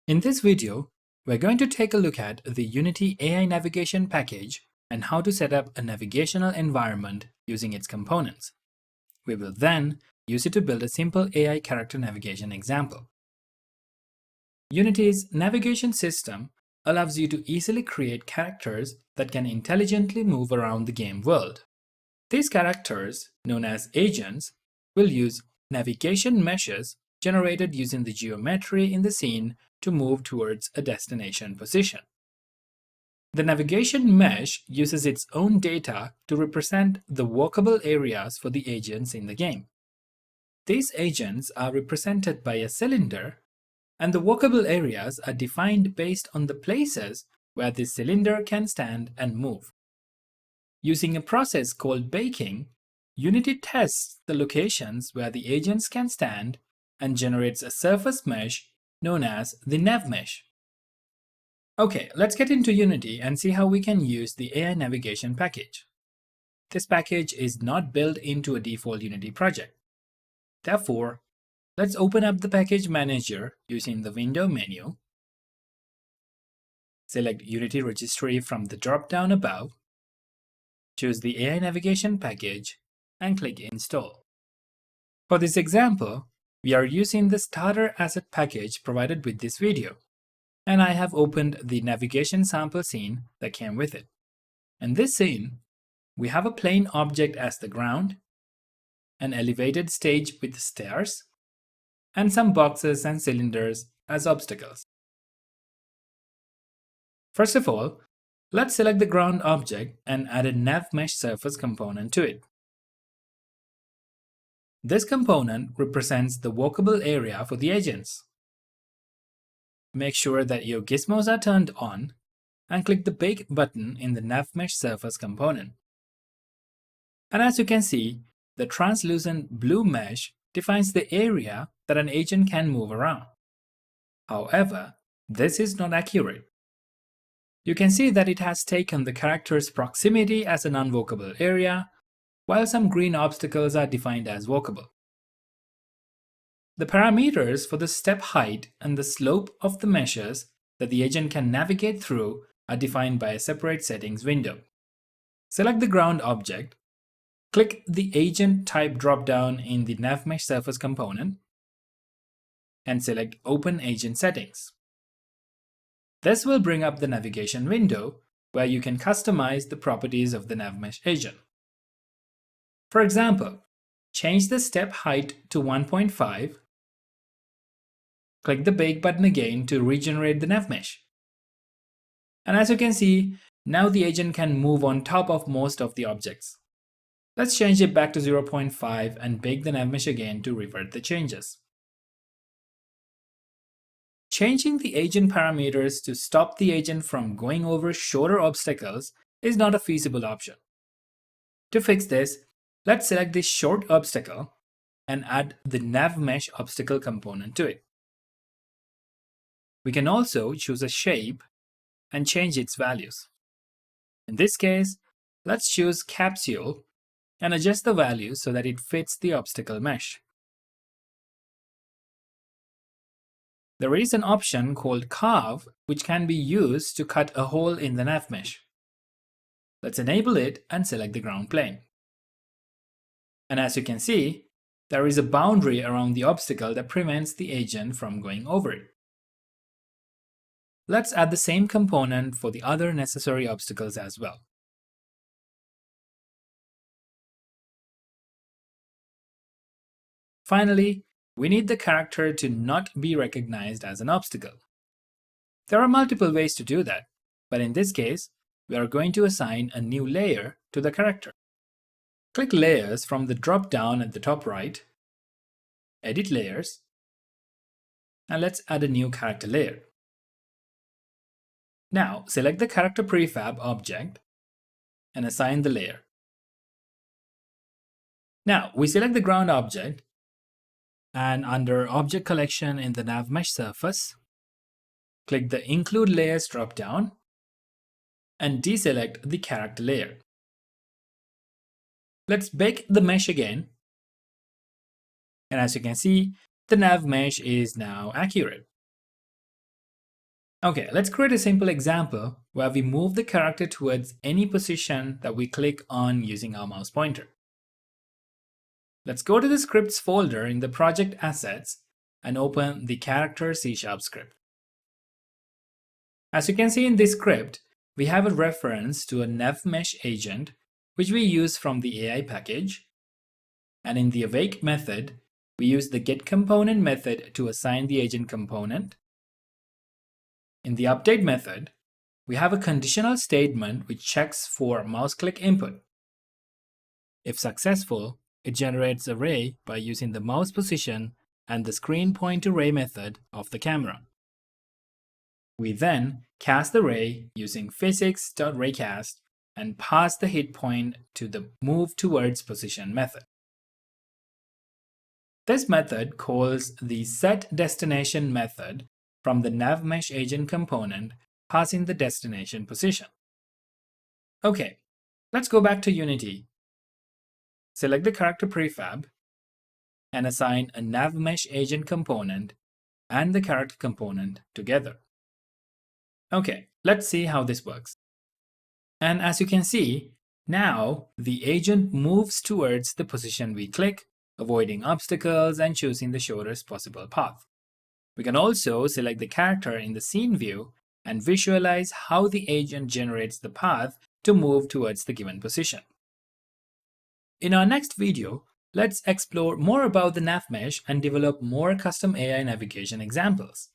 In this video, we're going to take a look at the Unity AI Navigation package and how to set up a navigational environment using its components. We will then use it to build a simple AI character navigation example. Unity's navigation system allows you to easily create characters that can intelligently move around the game world. These characters, known as agents, will use navigation meshes generated using the geometry in the scene to move towards a destination position. The navigation mesh uses its own data to represent the walkable areas for the agents in the game. These agents are represented by a cylinder, and the walkable areas are defined based on the places where this cylinder can stand and move. Using a process called baking, Unity tests the locations where the agents can stand and generates a surface mesh known as the nav mesh. Okay, let's get into Unity and see how we can use the AI navigation package. This package is not built into a default Unity project. Therefore, let's open up the package manager using the window menu. Select Unity registry from the drop-down above. Choose the AI navigation package and click Install. For this example, we are using the starter asset package provided with this video, and I have opened the navigation sample scene that came with it. In this scene, we have a plain object as the ground, an elevated stage with stairs, and some boxes and cylinders as obstacles. First of all, let's select the ground object and add a nav mesh surface component to it. This component represents the walkable area for the agents. Make sure that your gizmos are turned on and click the Bake button in the nav mesh surface component. And as you can see, the translucent blue mesh defines the area that an agent can move around. However, this is not accurate. You can see that it has taken the character's proximity as an unwalkable area, while some green obstacles are defined as walkable. The parameters for the step height and the slope of the meshes that the agent can navigate through are defined by a separate settings window. Select the ground object, click the agent type dropdown in the nav mesh surface component, and select Open Agent Settings. This will bring up the navigation window where you can customize the properties of the nav mesh agent. For example, change the step height to 1.5. Click the Bake button again to regenerate the nav mesh. And as you can see, now the agent can move on top of most of the objects. Let's change it back to 0.5 and bake the nav mesh again to revert the changes. Changing the agent parameters to stop the agent from going over shorter obstacles is not a feasible option. To fix this, let's select this short obstacle and add the nav mesh obstacle component to it. We can also choose a shape and change its values. In this case, let's choose capsule and adjust the values so that it fits the obstacle mesh. There is an option called Carve which can be used to cut a hole in the nav mesh. Let's enable it and select the ground plane. And as you can see, there is a boundary around the obstacle that prevents the agent from going over it. Let's add the same component for the other necessary obstacles as well. Finally, we need the character to not be recognized as an obstacle. There are multiple ways to do that, but in this case, we are going to assign a new layer to the character. Click Layers from the drop-down at the top right, Edit Layers, and let's add a new character layer. Now, select the character prefab object and assign the layer. Now, we select the ground object, and under Object Collection in the nav mesh surface, click the Include Layers drop-down and deselect the character layer. Let's bake the mesh again, and as you can see, the nav mesh is now accurate. Okay, let's create a simple example where we move the character towards any position that we click on using our mouse pointer. Let's go to the scripts folder in the project assets and open the character C# script. As you can see in this script, we have a reference to a NavMesh agent, which we use from the AI package. And in the awake method, we use the getComponent method to assign the agent component. In the update method, we have a conditional statement which checks for mouse click input. If successful, it generates a ray by using the mouse position and the screen point to ray method of the camera. We then cast the ray using physics.raycast and pass the hit point to the move towards position method. This method calls the setDestination method from the NavMesh agent component, passing the destination position. Okay, let's go back to Unity. Select the character prefab and assign a NavMesh agent component and the character component together. Okay, let's see how this works. And as you can see, now the agent moves towards the position we click, avoiding obstacles and choosing the shortest possible path. We can also select the character in the scene view and visualize how the agent generates the path to move towards the given position. In our next video, let's explore more about the NavMesh and develop more custom AI navigation examples.